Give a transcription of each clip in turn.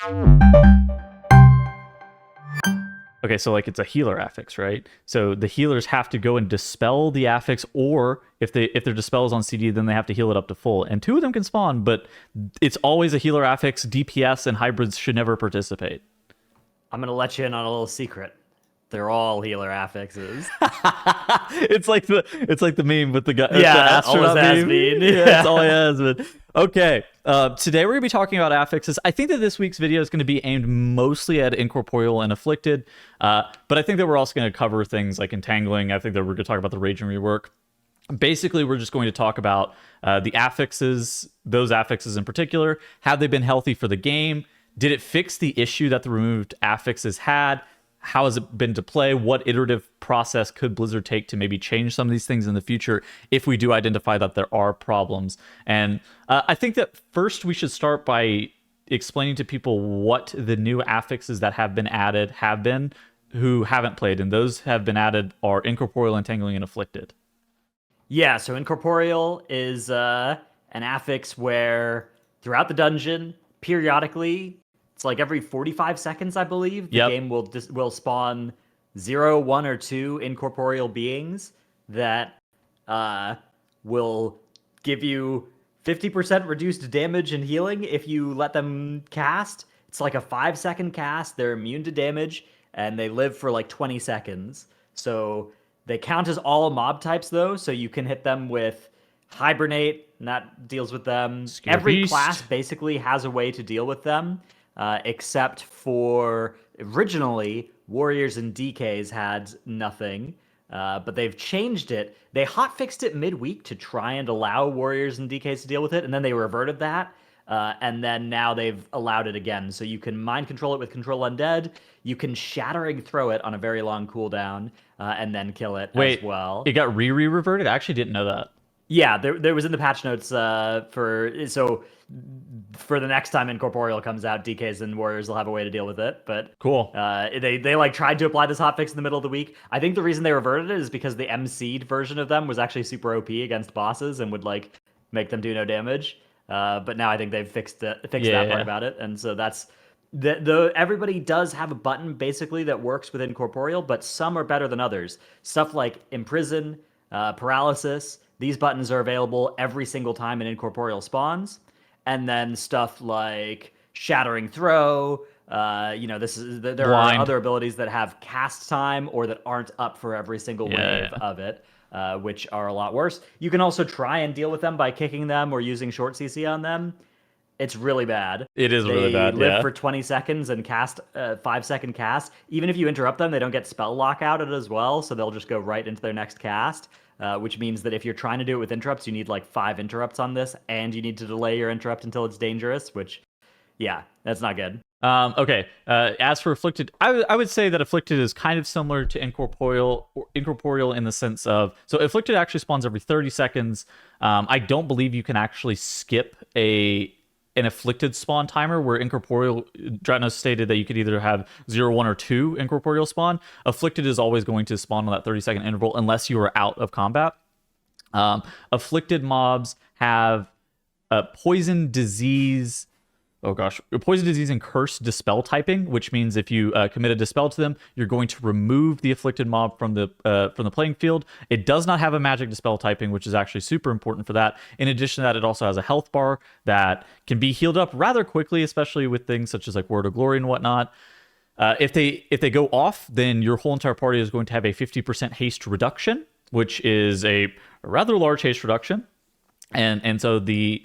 Okay, so like it's a healer affix, right? So the healers have to go and dispel the affix, or if their dispel is on CD, then they have to heal it up to full. And two of them can spawn, but it's always a healer affix. DPS and hybrids should never participate. I'm gonna let you in on a little secret. They're all healer affixes. It's like the meme with the guy. Yeah, the astronaut always has meme. been. Yeah, that's all he has been. Okay, today we're gonna be talking about affixes. I think that this week's video is going to be aimed mostly at Incorporeal and Afflicted, but I think that we're also going to cover things like Entangling. I think that we're going to talk about the Raging rework. Basically, we're just going to talk about the affixes, those affixes in particular. Have they been healthy for the game? Did it fix the issue that the removed affixes had? How has it been to play? What iterative process could Blizzard take to maybe change some of these things in the future if we do identify that there are problems? And I think that first we should start by explaining to people what the new affixes that have been added have been who haven't played. And those have been added are Incorporeal, Entangling, and Afflicted. Yeah, so Incorporeal is an affix where throughout the dungeon, periodically, it's like every 45 seconds, I believe, the game will spawn 0, 1, or 2 incorporeal beings that will give you 50% reduced damage and healing if you let them cast. It's like a 5-second cast. They're immune to damage, and they live for like 20 seconds. So they count as all mob types, though, so you can hit them with Hibernate, and that deals with them. Scare Every Beast. class basically has a way to deal with them. Except for originally, Warriors and DKs had nothing, but they've changed it. They hotfixed it midweek to try and allow Warriors and DKs to deal with it, and then they reverted that, and then now they've allowed it again. So you can mind control it with Control Undead, you can Shattering Throw it on a very long cooldown, and then kill it as well. It got reverted? I actually didn't know that. Yeah, there was in the patch notes for the next time Incorporeal comes out, DKs and Warriors will have a way to deal with it. But cool. They like tried to apply this hotfix in the middle of the week. I think the reason they reverted it is because the MC'd version of them was actually super OP against bosses and would like make them do no damage. But now I think they've fixed that part about it, and so that's everybody does have a button basically that works with Incorporeal, but some are better than others. Stuff like Imprison, Paralysis. These buttons are available every single time an Incorporeal spawns. And then stuff like Shattering Throw, there are other abilities that have cast time or that aren't up for every single wave of it, which are a lot worse. You can also try and deal with them by kicking them or using short CC on them. It's really bad. It is really bad, They live for 20 seconds and cast 5-second cast. Even if you interrupt them, they don't get spell lock out as well, so they'll just go right into their next cast. Which means that if you're trying to do it with interrupts, you need like 5 interrupts on this, and you need to delay your interrupt until it's dangerous, which, yeah, that's not good. Okay, as for Afflicted, I would say that Afflicted is kind of similar to Incorporeal in the sense of, so Afflicted actually spawns every 30 seconds. I don't believe you can actually skip an Afflicted spawn timer, where Incorporeal, Dratnos stated that you could either have 0, 1, or 2 Incorporeal spawn. Afflicted is always going to spawn on that 30-second interval unless you are out of combat. Afflicted mobs have poison, disease, and curse dispel typing, which means if you commit a dispel to them, you're going to remove the afflicted mob from the playing field. It does not have a magic dispel typing, which is actually super important for that. In addition to that, it also has a health bar that can be healed up rather quickly, especially with things such as like Word of Glory and whatnot. If they go off, then your whole entire party is going to have a 50% haste reduction, which is a rather large haste reduction, and so the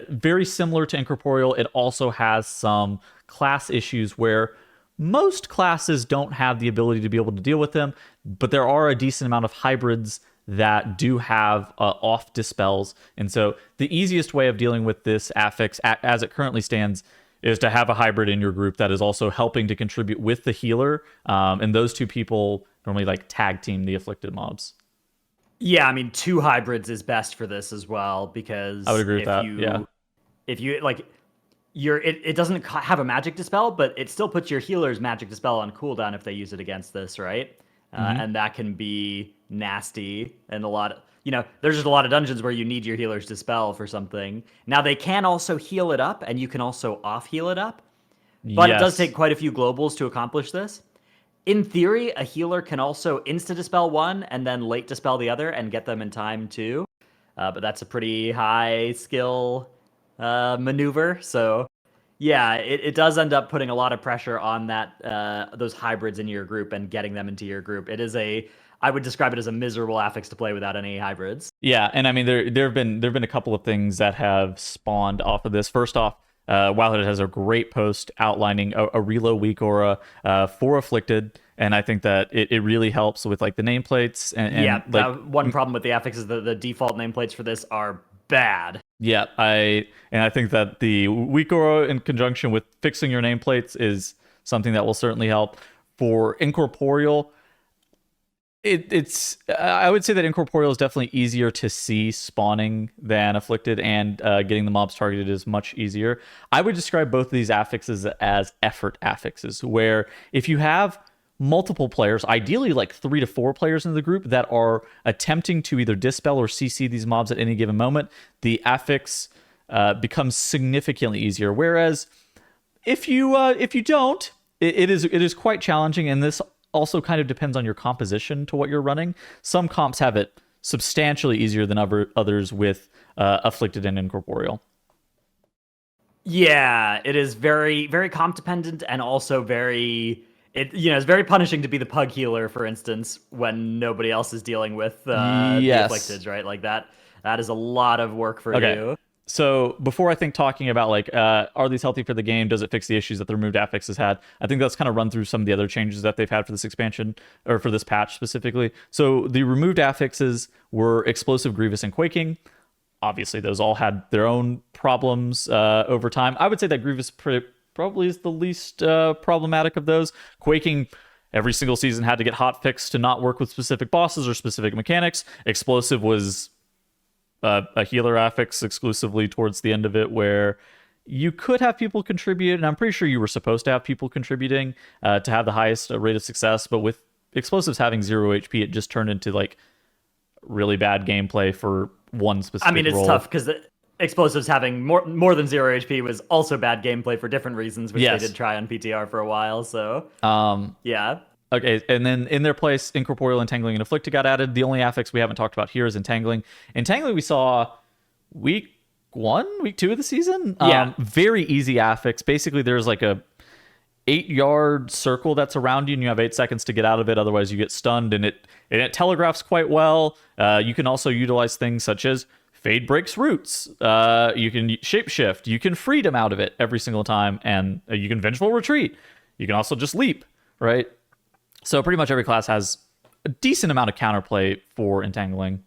very similar to Incorporeal, it also has some class issues where most classes don't have the ability to be able to deal with them, but there are a decent amount of hybrids that do have off dispels. And so the easiest way of dealing with this affix as it currently stands is to have a hybrid in your group that is also helping to contribute with the healer. And those two people normally like tag team the afflicted mobs. Yeah, I mean, 2 hybrids is best for this as well, because I would agree with that. If you like, it doesn't have a magic dispel, but it still puts your healer's magic dispel on cooldown if they use it against this, right? And that can be nasty, and there's just a lot of dungeons where you need your healer's dispel for something. Now they can also heal it up, and you can also off heal it up, but it does Yes. take quite a few globals to accomplish this. In theory, a healer can also insta-dispel one and then late dispel the other and get them in time too. But that's a pretty high skill maneuver. So yeah, it does end up putting a lot of pressure on those hybrids in your group and getting them into your group. I would describe it as a miserable affix to play without any hybrids. Yeah, and I mean there have been a couple of things that have spawned off of this. First off, Wildhead has a great post outlining a reload weak aura for Afflicted, and I think that it really helps with like the nameplates and Yeah, like one problem with the affix is the default nameplates for this are bad. yeah, I think that the weak aura in conjunction with fixing your nameplates is something that will certainly help. For Incorporeal, it's I would say that Incorporeal is definitely easier to see spawning than Afflicted, and getting the mobs targeted is much easier. I would describe both of these affixes as effort affixes, where if you have multiple players, ideally like 3 to 4 players in the group that are attempting to either dispel or CC these mobs at any given moment, the affix becomes significantly easier. Whereas if you don't, it is quite challenging, and this also kind of depends on your composition to what you're running. Some comps have it substantially easier than others with Afflicted and Incorporeal. Yeah, it is very, very comp dependent, and also it's very punishing to be the pug healer, for instance, when nobody else is dealing with the Yes. afflicted, right? Like that is a lot of work for Okay. you. So before I think talking about like, are these healthy for the game? Does it fix the issues that the removed affix has had? I think that's kind of run through some of the other changes that they've had for this expansion, or for this patch specifically. So the removed affixes were Explosive, Grievous, and Quaking. Obviously, those all had their own problems over time. I would say that Grievous probably is the least problematic of those. Quaking, every single season had to get hot fixed to not work with specific bosses or specific mechanics. Explosive was a healer affix exclusively towards the end of it, where you could have people contribute, and I'm pretty sure you were supposed to have people contributing to have the highest rate of success, but with explosives having 0 HP, it just turned into like really bad gameplay for one specific I mean, it's role. tough because explosives having more than 0 HP was also bad gameplay for different reasons, which Yes. they did try on PTR for a while. So yeah. Okay, and then in their place, Incorporeal, Entangling, and Afflicted got added. The only affix we haven't talked about here is Entangling. Entangling we saw week 1, week 2 of the season. Yeah. Very easy affix. Basically, there's like a 8-yard circle that's around you, and you have 8 seconds to get out of it. Otherwise, you get stunned, and it telegraphs quite well. You can also utilize things such as Fade breaks roots. You can shapeshift. You can freedom out of it every single time, and you can vengeful retreat. You can also just leap, right? So pretty much every class has a decent amount of counterplay for Entangling.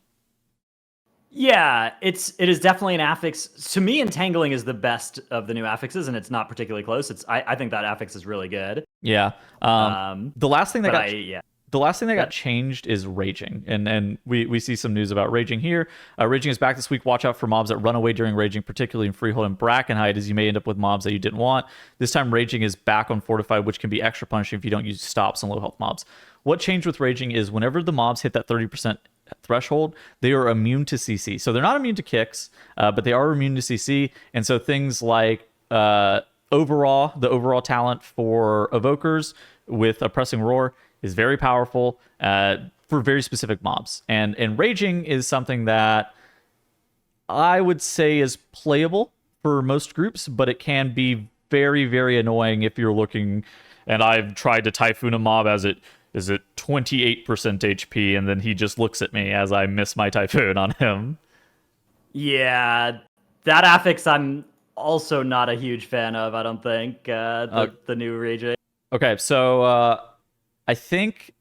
Yeah, it is definitely an affix. To me, Entangling is the best of the new affixes, and it's not particularly close. I think that affix is really good. Yeah. The last thing that got changed is Raging, and we see some news about Raging here. Raging is back this week. Watch out for mobs that run away during Raging, particularly in Freehold and Brackenhide, as you may end up with mobs that you didn't want. This time, Raging is back on Fortified, which can be extra punishing if you don't use stops on low health mobs. What changed with Raging is whenever the mobs hit that 30% threshold, they are immune to CC. So they're not immune to kicks, but they are immune to CC. And so things like the overall talent for Evokers with a Pressing Roar is very powerful for very specific mobs. And Raging is something that I would say is playable for most groups, but it can be very, very annoying if you're looking, and I've tried to Typhoon a mob as it is at 28% HP, and then he just looks at me as I miss my Typhoon on him. Yeah, that affix I'm also not a huge fan of, I don't think, the new Raging. Okay, so I think...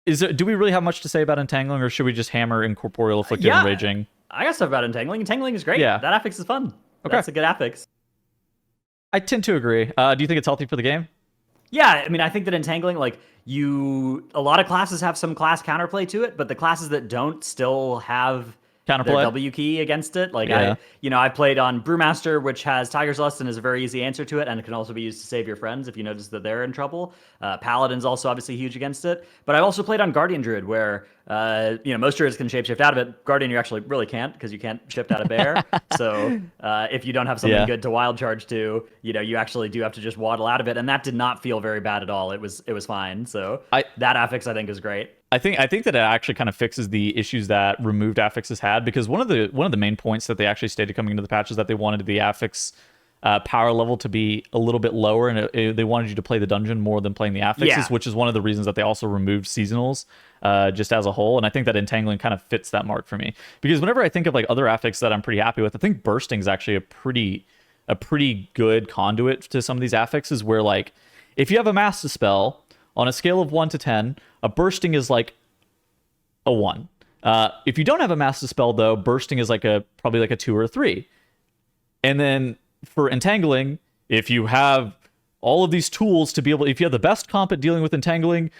do we really have much to say about Entangling, or should we just hammer Incorporeal, Afflicted, and Raging? I got stuff about Entangling. Entangling is great. Yeah. That affix is fun. Okay. That's a good affix. I tend to agree. Do you think it's healthy for the game? Yeah, I mean, I think that Entangling, like, a lot of classes have some class counterplay to it, but the classes that don't still have their Counterplay. W key against it. Like Yeah. I played on Brewmaster, which has Tiger's Lust and is a very easy answer to it, and it can also be used to save your friends if you notice that they're in trouble. Paladin's also obviously huge against it, but I've also played on Guardian Druid, where most druids can shapeshift out of it. Guardian, you actually really can't, because you can't shift out of bear. So if you don't have something good to wild charge to, you actually do have to just waddle out of it, and that did not feel very bad at all. It was fine. So that affix I think is great. I think that it actually kind of fixes the issues that removed affixes had, because one of the main points that they actually stated coming into the patch is that they wanted the affix power level to be a little bit lower, and they wanted you to play the dungeon more than playing the affixes, which is one of the reasons that they also removed seasonals just as a whole. And I think that Entangling kind of fits that mark for me, because whenever I think of like other affix that I'm pretty happy with, I think Bursting is actually a pretty good conduit to some of these affixes, where like if you have a master spell on a scale of 1 to 10, a Bursting is like a 1. If you don't have a master spell, though, Bursting is probably like a 2 or a 3. And then for Entangling, if you have all of these tools to be able, if you have the best comp at dealing with Entangling,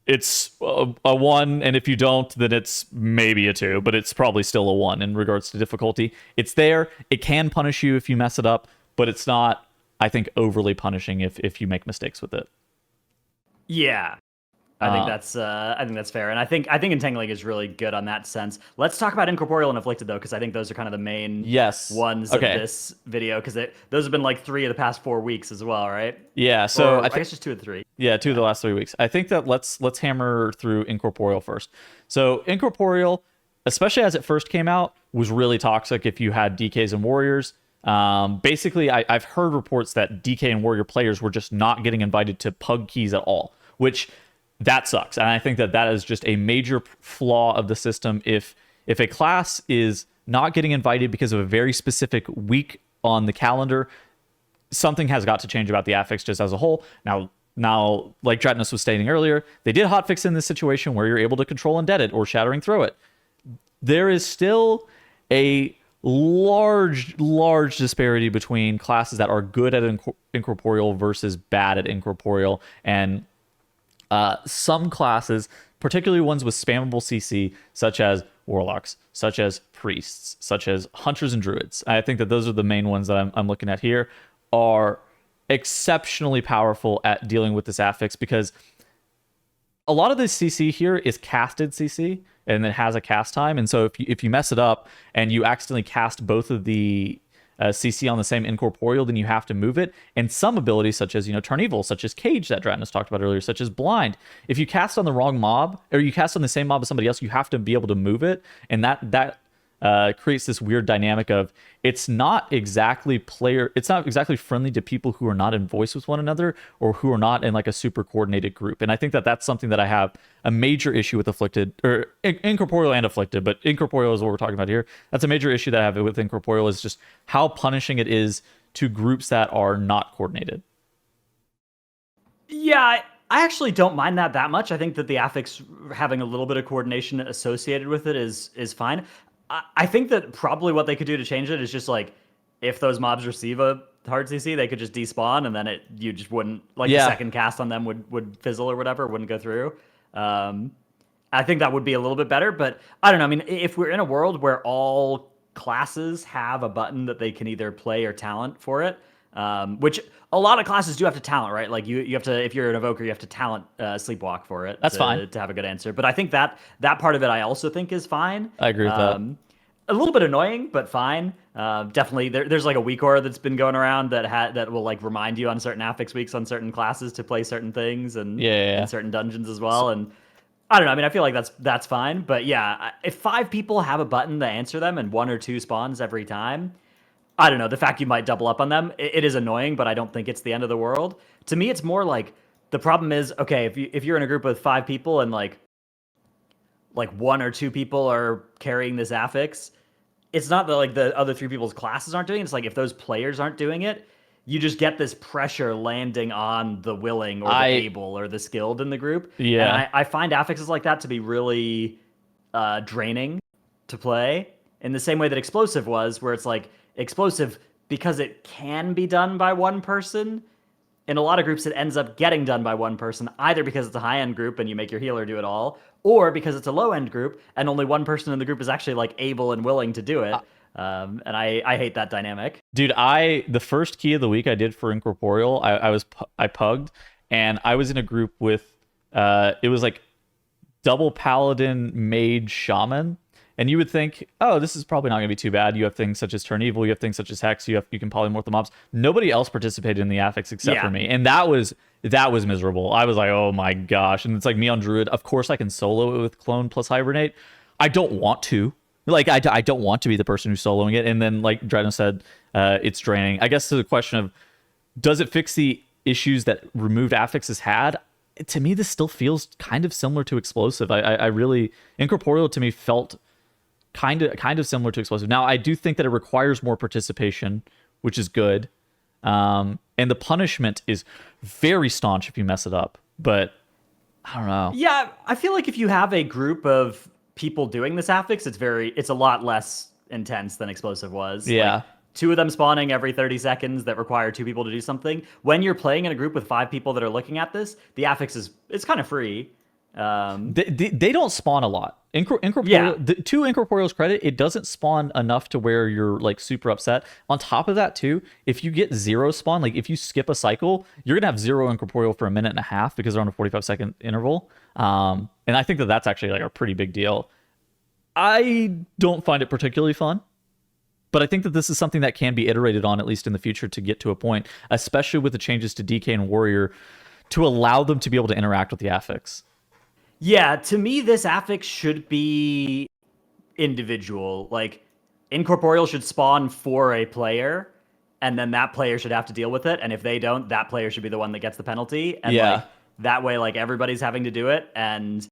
it's a 1, and if you don't, then it's maybe a 2, but it's probably still a 1 in regards to difficulty. It's there. It can punish you if you mess it up, but it's not, I think, overly punishing if you make mistakes with it. Yeah, I think that's fair, and I think Entangling is really good on that sense. Let's talk about Incorporeal and Afflicted though, because I think those are kind of the main ones of this video, because those have been like 3 of the past 4 weeks as well, right? Yeah, so I guess just 2 of the 3. Yeah, 2 of the last 3 weeks. I think that let's hammer through Incorporeal first. So Incorporeal, especially as it first came out, was really toxic if you had DKs and warriors. Basically, I've heard reports that DK and warrior players were just not getting invited to pug keys at all, which that sucks. And I think that is just a major flaw of the system. If a class is not getting invited because of a very specific week on the calendar, something has got to change about the affix just as a whole. Now, like Dratnos was stating earlier, they did hotfix in this situation where you're able to control Undead it or Shattering Throw it. There is still a large disparity between classes that are good at Incorporeal versus bad at Incorporeal, and some classes, particularly ones with spammable CC, such as Warlocks, such as Priests, such as Hunters and Druids, I think that those are the main ones that I'm looking at here, are exceptionally powerful at dealing with this affix, because a lot of this CC here is casted CC, and it has a cast time. And so if you mess it up and you accidentally cast both of the CC on the same Incorporeal, then you have to move it. And some abilities, such as Turn Evil, such as Cage that Dratnos talked about earlier, such as Blind, if you cast on the wrong mob, or you cast on the same mob as somebody else, you have to be able to move it. And that creates this weird dynamic of it's not exactly friendly to people who are not in voice with one another, or who are not in like a super coordinated group. And I think that that's something that I have a major issue with Afflicted, or Incorporeal and Afflicted, but Incorporeal is what we're talking about here. That's a major issue that I have with Incorporeal, is just how punishing it is to groups that are not coordinated. Yeah, I actually don't mind that much. I think that the affix having a little bit of coordination associated with it is fine. I think that probably what they could do to change it is just like, if those mobs receive a hard CC, they could just despawn, and then you just wouldn't, like, the second cast on them would fizzle or whatever, wouldn't go through. I think that would be a little bit better, but I don't know. I mean, if we're in a world where all classes have a button that they can either play or talent for it, which a lot of classes do have to talent, right? Like you have to, if you're an evoker, you have to talent Sleepwalk for it. That's fine to have a good answer. But I think that part of it I also think is fine. I agree with that. A little bit annoying, but fine. Definitely, there's like a weak aura that's been going around that will like remind you on certain affix weeks on certain classes to play certain things, and in certain dungeons as well. And I don't know. I mean, I feel like that's fine. But yeah, if 5 people have a button to answer them and 1 or 2 spawns every time, I don't know. The fact you might double up on them, it is annoying, but I don't think it's the end of the world. To me, it's more like the problem is, okay, if you're in a group with 5 people and like 1 or 2 people are carrying this affix, it's not that like the other 3 people's classes aren't doing it. It's like if those players aren't doing it, you just get this pressure landing on the willing or the able or the skilled in the group. Yeah. And I find affixes like that to be really draining to play, in the same way that Explosive was, where it's like, Explosive, because it can be done by one person, in a lot of groups, it ends up getting done by one person, either because it's a high-end group and you make your healer do it all, or because it's a low-end group and only one person in the group is actually like able and willing to do it. And I hate that dynamic. Dude, the first key of the week I did for Incorporeal, I pugged, and I was in a group with it was like double paladin, mage, shaman. And you would think, oh, this is probably not going to be too bad. You have things such as Turn Evil, you have things such as Hex, you can polymorph the mobs. Nobody else participated in the affix except for me, and that was miserable. I was like, oh my gosh. And it's like me on Druid. Of course, I can solo it with Clone plus Hibernate. I don't want to. Like, I don't want to be the person who's soloing it. And then, like Dratnos said, it's draining. I guess to the question of, does it fix the issues that removed affixes had? To me, this still feels kind of similar to Explosive. I really, Incorporeal to me felt kind of similar to Explosive. Now, I do think that it requires more participation, which is good. And the punishment is very staunch if you mess it up. But I don't know. Yeah, I feel like if you have a group of people doing this affix, it's a lot less intense than Explosive was. Yeah. Like, 2 of them spawning every 30 seconds that require 2 people to do something. When you're playing in a group with 5 people that are looking at this, the affix it's kind of free. They don't spawn a lot. To Incorporeal's credit, it doesn't spawn enough to where you're like super upset. On top of that, too, if you get 0 spawn, like if you skip a cycle, you're gonna have 0 Incorporeal for a minute and a half because they're on a 45-second interval. And I think that's actually like a pretty big deal. I don't find it particularly fun, but I think that this is something that can be iterated on, at least in the future, to get to a point, especially with the changes to DK and Warrior, to allow them to be able to interact with the affix. Yeah, to me, this affix should be individual. Like, Incorporeal should spawn for a player, and then that player should have to deal with it. And if they don't, that player should be the one that gets the penalty. And like, that way, like, everybody's having to do it. And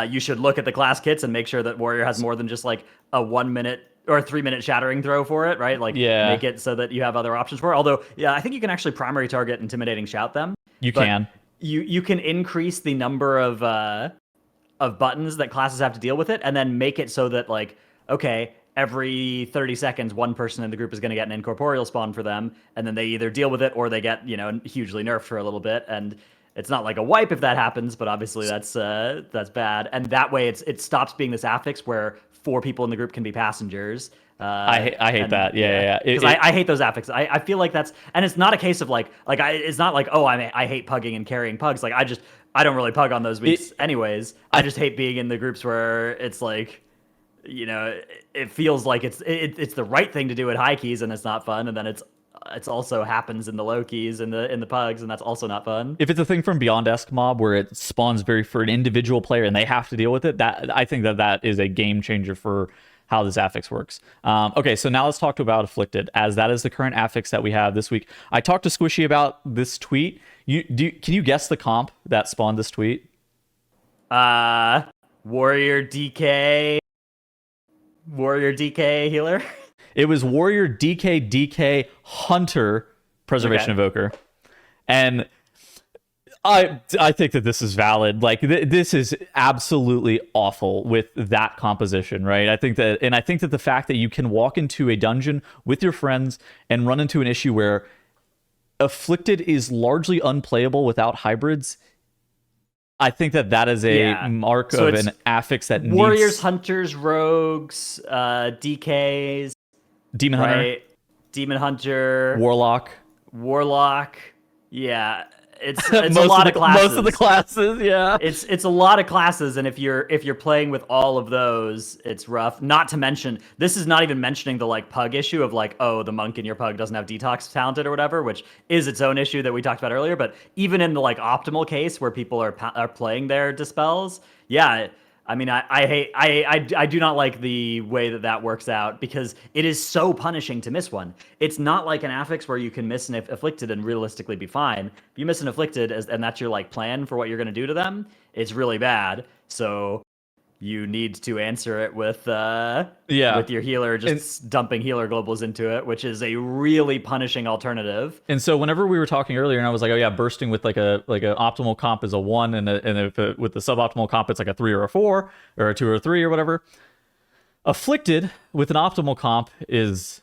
you should look at the class kits and make sure that Warrior has more than just like a 1 minute or a 3 minute shattering throw for it, right? Like, make it so that you have other options for it. Although, yeah, I think you can actually primary target, intimidating, shout them. You can increase the number of buttons that classes have to deal with it, and then make it so that, like, okay, every 30 seconds, one person in the group is going to get an Incorporeal spawn for them, and then they either deal with it or they get, hugely nerfed for a little bit. And it's not like a wipe if that happens, but obviously that's bad. And that way it stops being this affix where 4 people in the group can be passengers. I hate that. Yeah. Because I hate those affixes. I feel like and it's not a case of it's not like, oh, I hate pugging and carrying pugs. Like, I don't really pug on those weeks anyways. I just hate being in the groups where it's like, it feels like it's the right thing to do at high keys and it's not fun. And then it's also happens in the low keys in the pugs, and that's also not fun. If it's a thing from Beyond-esque mob where it spawns for an individual player and they have to deal with it, I think that is a game changer for how this affix works. Okay, so now let's talk about Afflicted, as that is the current affix that we have this week. I talked to Squishy about this tweet. Can you guess the comp that spawned this tweet? Warrior DK healer. It was Warrior DK Hunter Preservation Evoker. And I think that this is valid. Like, this is absolutely awful with that composition, right? I think that the fact that you can walk into a dungeon with your friends and run into an issue where Afflicted is largely unplayable without hybrids, I think that is a mark of an affix that needs... Warriors, Hunters, Rogues, DKs... Demon Hunter. Right? Demon Hunter... Warlock. Yeah. It's a lot of classes. Most of the classes, yeah. It's a lot of classes, and if you're playing with all of those, it's rough. Not to mention, this is not even mentioning the like pug issue of like, oh, the monk in your pug doesn't have detox talented or whatever, which is its own issue that we talked about earlier. But even in the like optimal case where people are playing their dispels, yeah. I mean, I do not like the way that works out, because it is so punishing to miss one. It's not like an affix where you can miss an Afflicted and realistically be fine. If you miss an Afflicted and that's your like plan for what you're going to do to them, it's really bad. So you need to answer it with your healer dumping healer globals into it, which is a really punishing alternative. And so whenever we were talking earlier, and I was like, oh yeah, bursting with like a optimal comp is a 1, and if with the suboptimal comp it's like a 3 or a 4 or a 2 or a 3 or whatever. Afflicted with an optimal comp is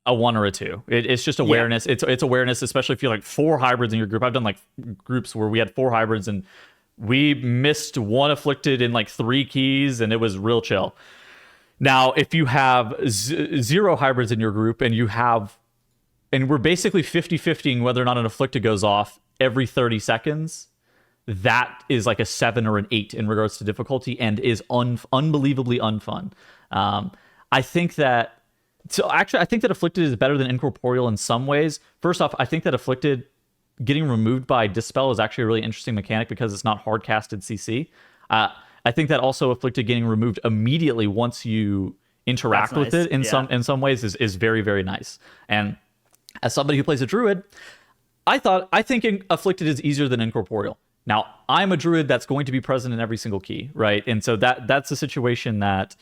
a 1 or a 2. It's just awareness. Yeah. It's awareness, especially if you like 4 hybrids in your group. I've done like groups where we had 4 hybrids and we missed 1 afflicted in like 3 keys, and it was real chill. Now, if you have 0 hybrids in your group and we're basically 50-50ing whether or not an afflicted goes off every 30 seconds, that is like a 7 or an 8 in regards to difficulty and is unbelievably unfun. I think that Afflicted is better than Incorporeal in some ways. First off, I think that Afflicted getting removed by Dispel is actually a really interesting mechanic because it's not hard casted CC. I think that also Afflicted getting removed immediately once you interact with it in some ways is very, very nice. And as somebody who plays a druid, I think Afflicted is easier than Incorporeal. Now, I'm a druid that's going to be present in every single key, right? And so that's a situation that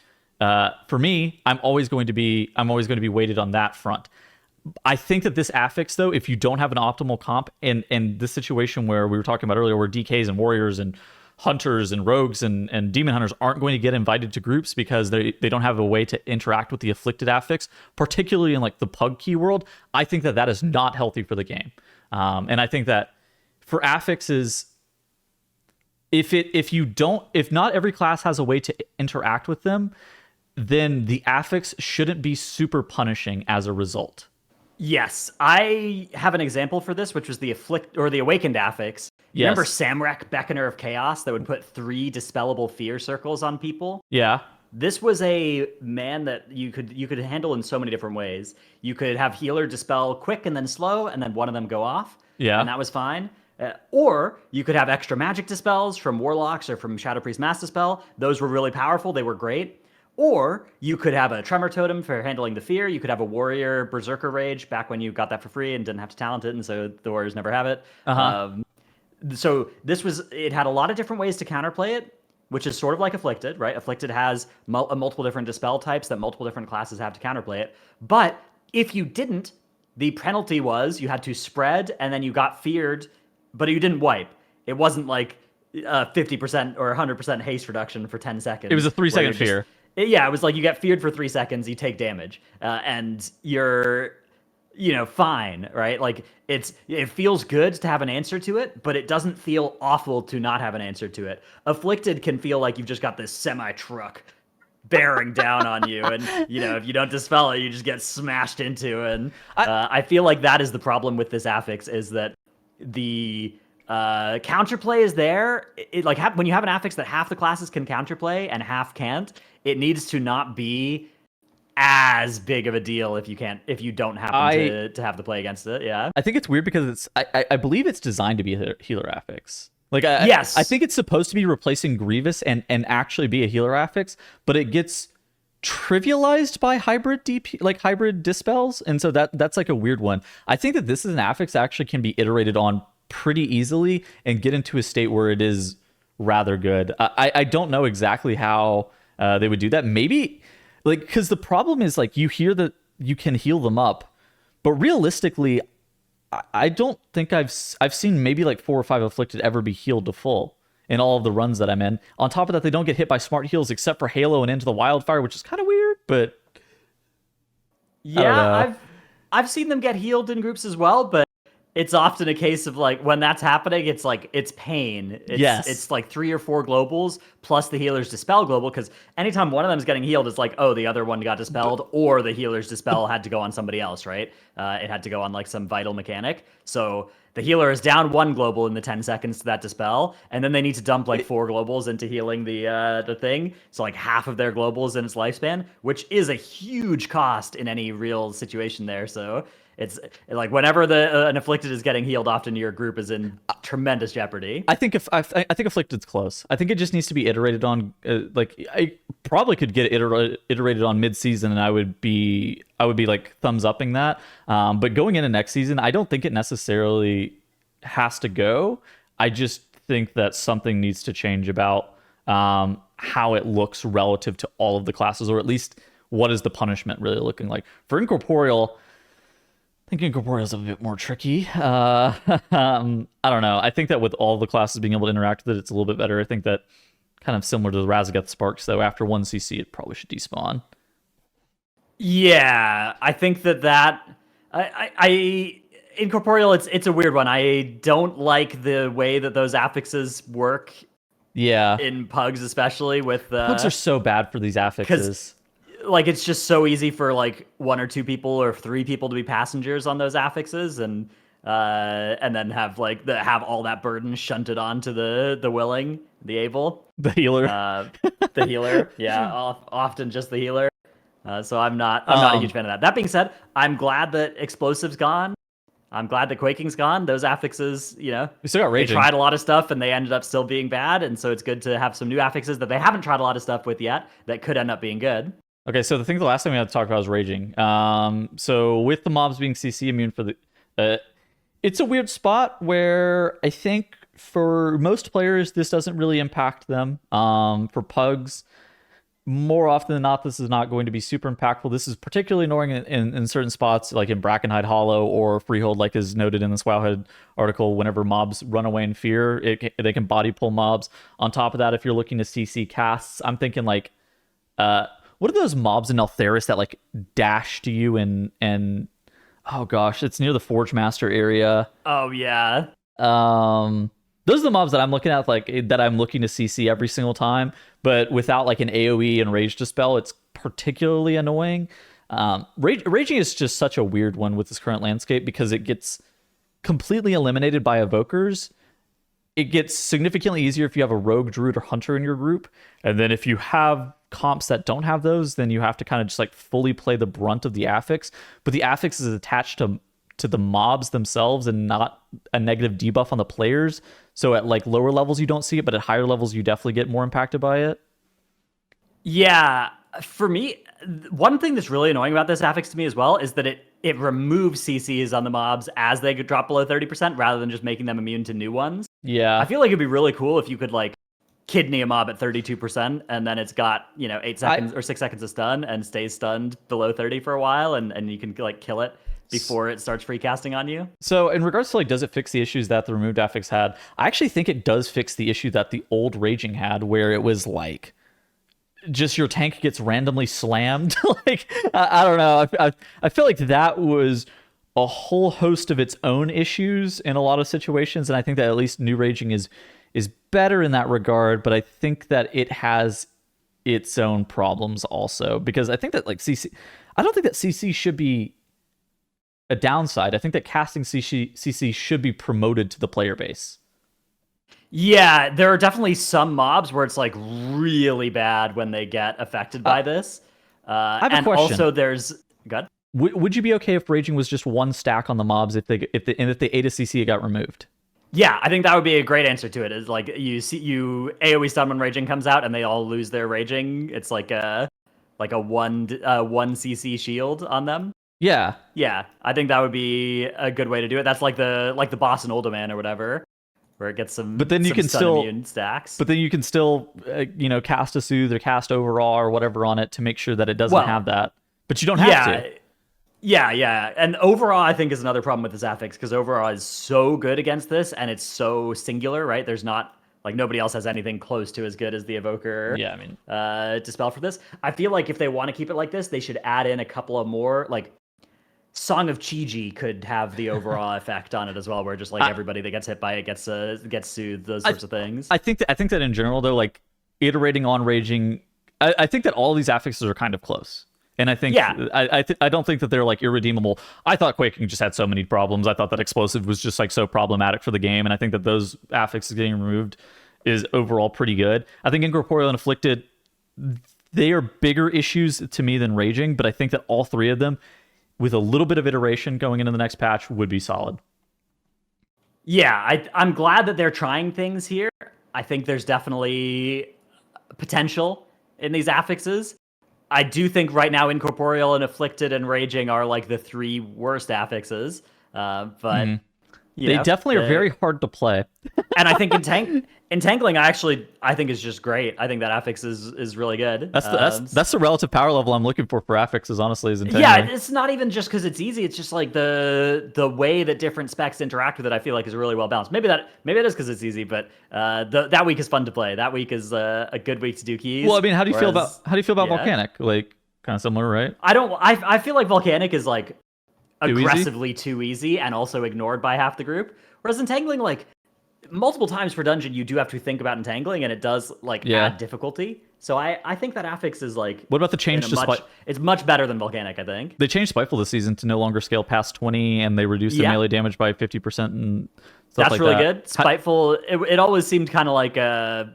for me, I'm always going to be weighted on that front. I think that this affix, though, if you don't have an optimal comp, and this situation where we were talking about earlier, where DKs and warriors and hunters and rogues and demon hunters aren't going to get invited to groups because they don't have a way to interact with the afflicted affix, particularly in like the pug key world, I think that is not healthy for the game. And I think that for affixes, if not every class has a way to interact with them, then the affix shouldn't be super punishing as a result. Yes, I have an example for this, which was the Awakened affix. Yes. Remember Samrak, Beckoner of Chaos, that would put 3 dispellable fear circles on people? Yeah. This was a man that you could handle in so many different ways. You could have healer dispel quick and then slow, and then one of them go off. Yeah. And that was fine. Or you could have extra magic dispels from Warlocks or from Shadow Priest Mass Dispel. Those were really powerful. They were great. Or you could have a Tremor Totem for handling the fear. You could have a Warrior Berserker Rage back when you got that for free and didn't have to talent it, and so the Warriors never have it. So it had a lot of different ways to counterplay it, which is sort of like Afflicted, right? Afflicted has multiple different dispel types that multiple different classes have to counterplay it. But if you didn't, the penalty was you had to spread and then you got feared, but you didn't wipe. It wasn't like 50% or 100% haste reduction for 10 seconds. It was a 3-second fear. Yeah, it was like you get feared for 3 seconds, you take damage, and you're, fine, right? Like it feels good to have an answer to it, but it doesn't feel awful to not have an answer to it. Afflicted can feel like you've just got this semi-truck bearing down on you, and if you don't dispel it, you just get smashed into. And I feel like that is the problem with this affix, is that the counterplay is there. When you have an affix that half the classes can counterplay and half can't, it needs to not be as big of a deal if you don't happen to have the play against it. Yeah, I think it's weird because I believe it's designed to be a healer affix. Yes, I think it's supposed to be replacing Grievous and actually be a healer affix, but it gets trivialized by hybrid DP, like hybrid dispels, and so that's like a weird one. I think that this is an affix that actually can be iterated on pretty easily and get into a state where it is rather good. I don't know exactly how they would do that. Maybe because the problem is you hear that you can heal them up, but realistically, I don't think I've seen maybe 4 or 5 afflicted ever be healed to full in all of the runs that I'm in. On top of that, they don't get hit by smart heals except for Halo and Into the Wildfire, which is kind of weird, but yeah, I've seen them get healed in groups as well, but it's often a case of when that's happening, it's pain. It's 3 or 4 globals plus the healer's dispel global, because anytime one of them is getting healed, it's the other one got dispelled, or the healer's dispel had to go on somebody else, right? It had to go on some vital mechanic. So the healer is down 1 global in the 10 seconds to that dispel, and then they need to dump 4 globals into healing the thing. So half of their globals in its lifespan, which is a huge cost in any real situation there. So it's whenever an afflicted is getting healed, often your group is in tremendous jeopardy. I think afflicted's close. I think it just needs to be iterated on. I probably could get it iterated on mid-season, and I would be thumbs upping that. But going into next season, I don't think it necessarily has to go. I just think that something needs to change about how it looks relative to all of the classes, or at least what is the punishment really looking like for Incorporeal. I think Incorporeal is a bit more tricky. I don't know. I think that with all the classes being able to interact with it, it's a little bit better. I think that kind of similar to the Razageth Sparks, though, after 1 CC, it probably should despawn. Yeah, I think I Incorporeal, it's a weird one. I don't like the way that those affixes work Yeah. in pugs, especially with Pugs are so bad for these because affixes. like it's just so easy for like one or two people or three people to be passengers on those affixes, and then have like have all that burden shunted onto the willing, the able, The healer. uh, the healer. Yeah, often just the healer. So I'm not a huge Um, fan of that. That being said, I'm glad that explosive's gone. I'm glad that quaking's gone. Those affixes, we still got they raging. tried a lot of stuff and they ended up still being bad. And so it's good to have some new affixes that they haven't tried a lot of stuff with yet that could end up being good. Okay, so the last thing we had to talk about was raging. So with the mobs being CC immune for it's a weird spot where I think for most players this doesn't really impact them. For pugs, more often than not, this is not going to be super impactful. This is particularly annoying in certain spots, like in Brackenhide Hollow or Freehold, like is noted in this Wowhead article. Whenever mobs run away in fear, they can body pull mobs. On top of that, if you're looking to CC casts, I'm thinking like, what are those mobs in Altheris that like dash to you and oh gosh, it's near the Forge Master area. Oh, yeah. Those are the mobs that I'm looking at, like that I'm looking to CC every single time, but without like an AoE and Rage Dispel, it's particularly annoying. Raging is just such a weird one with this current landscape because it gets completely eliminated by evokers. It gets significantly easier if you have a rogue, druid, or hunter in your group, and then if you have comps that don't have those, then you have to kind of just like fully play the brunt of the affix. But the affix is attached to the mobs themselves and not a negative debuff on the players. So at like lower levels you don't see it, but at higher levels you definitely get more impacted by it. Yeah. For me, one thing that's really annoying about this affix to me as well is that it removes CCs on the mobs as they could drop below 30% rather than just making them immune to new ones. I Yeah. feel like it'd be really cool if you could like kidney a mob at 32% and then it's got 8 seconds or 6 seconds of stun and stays stunned below 30 for a while, and you can like kill it before it starts free casting on you. So in regards to like, does it fix the issues that the removed affix had? I actually think it does fix the issue that the old Raging had, where it was like just your tank gets randomly slammed. Like I don't know. I feel like that was a whole host of its own issues in a lot of situations, and I think that at least new Raging is better in that regard. But I think that it has its own problems also, because I think that like I don't think that CC should be a downside. I think that casting CC should be promoted to the player base. Yeah, there are definitely some mobs where it's like really bad when they get affected by this. I have a And question. also there's good. Would you be okay if Raging was just one stack on the mobs if they ate a CC it got removed? Yeah, I think that would be a great answer to it. Is like you AoE stun when Raging comes out and they all lose their Raging. It's like a one CC shield on them. Yeah. Yeah, I think that would be a good way to do it. That's like the boss in Uldaman or whatever, where it gets some. But then you some can stun still immune stacks. But then you can still cast a soothe or cast overall or whatever on it to make sure that it doesn't have that. But you don't have to. Yeah. And overall, I think is another problem with this affix, because overall is so good against this, and it's so singular, right? There's not like nobody else has anything close to as good as the evoker. Yeah, I mean, dispel for this. I feel like if they want to keep it like this, they should add in a couple of more like. Song of Chi-Ji could have the overall effect on it as well, where just like everybody that gets hit by it gets soothed, those sorts of things. I think that in general though, like iterating on Raging, I think that all these affixes are kind of close. And I think I don't think that they're like irredeemable. I thought Quaking just had so many problems. I thought that Explosive was just like so problematic for the game, and I think that those affixes getting removed is overall pretty good. I think Incorporeal and Afflicted, they are bigger issues to me than Raging, but I think that all three of them, with a little bit of iteration going into the next patch, would be solid. Yeah, I'm glad that they're trying things here. I think there's definitely potential in these affixes. I do think right now Incorporeal and Afflicted and Raging are like the three worst affixes. But they definitely are very hard to play. And I think Entangling, I think is just great. I think that affix is really good. That's the relative power level I'm looking for affixes, honestly, is Entangling. Yeah, it's not even just because it's easy. It's just like the way that different specs interact with it, I feel like is really well balanced. Maybe that is because it's easy, but that week is fun to play. That week is a good week to do keys. Well, I mean, how do you feel about Volcanic? Like, kind of similar, right? I feel like Volcanic is like Too easy? aggressively too easy and also ignored by half the group. Whereas Entangling, like multiple times per dungeon, you do have to think about Entangling, and it does like add difficulty. So I think that Affix is like. What about the change to It's much better than Volcanic, I think. They changed Spiteful this season to no longer scale past 20, and they reduced the melee damage by 50% and stuff That's like really that. good. Spiteful, it always seemed kind of like a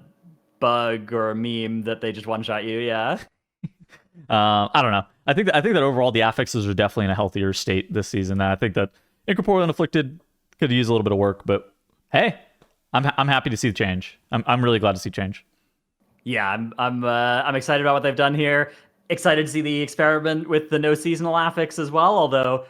bug or a meme that they just one-shot you, yeah. I don't know. I think that overall the affixes are definitely in a healthier state this season. I think that Incorporeal and Afflicted could use a little bit of work, but hey, I'm happy to see the change. I'm really glad to see change. Yeah, I'm excited about what they've done here. Excited to see the experiment with the no seasonal affix as well. Although,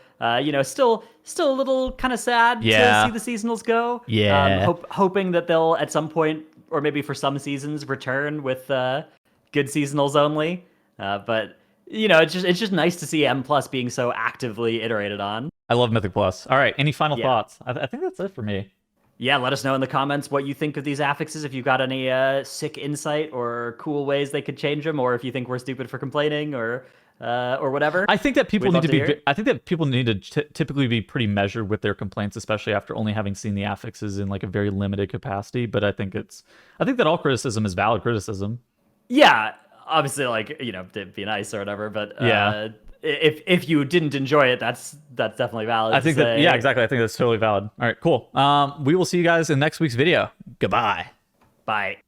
still a little kind of sad to see the seasonals go. Yeah. Hoping that they'll at some point, or maybe for some seasons, return with good seasonals only. But it's just nice to see M Plus being so actively iterated on. I love Mythic Plus. All right, any final thoughts? I think that's it for me. Yeah, let us know in the comments what you think of these affixes. If you've got any sick insight or cool ways they could change them, or if you think we're stupid for complaining, or whatever. I think that people need to be. I think that people need to typically be pretty measured with their complaints, especially after only having seen the affixes in like a very limited capacity. But I think that all criticism is valid criticism. Yeah, obviously, like it'd be nice or whatever. But if you didn't enjoy it, that's definitely valid. I think that exactly. I think that's totally valid. All right, cool. We will see you guys in next week's video. Goodbye. Bye.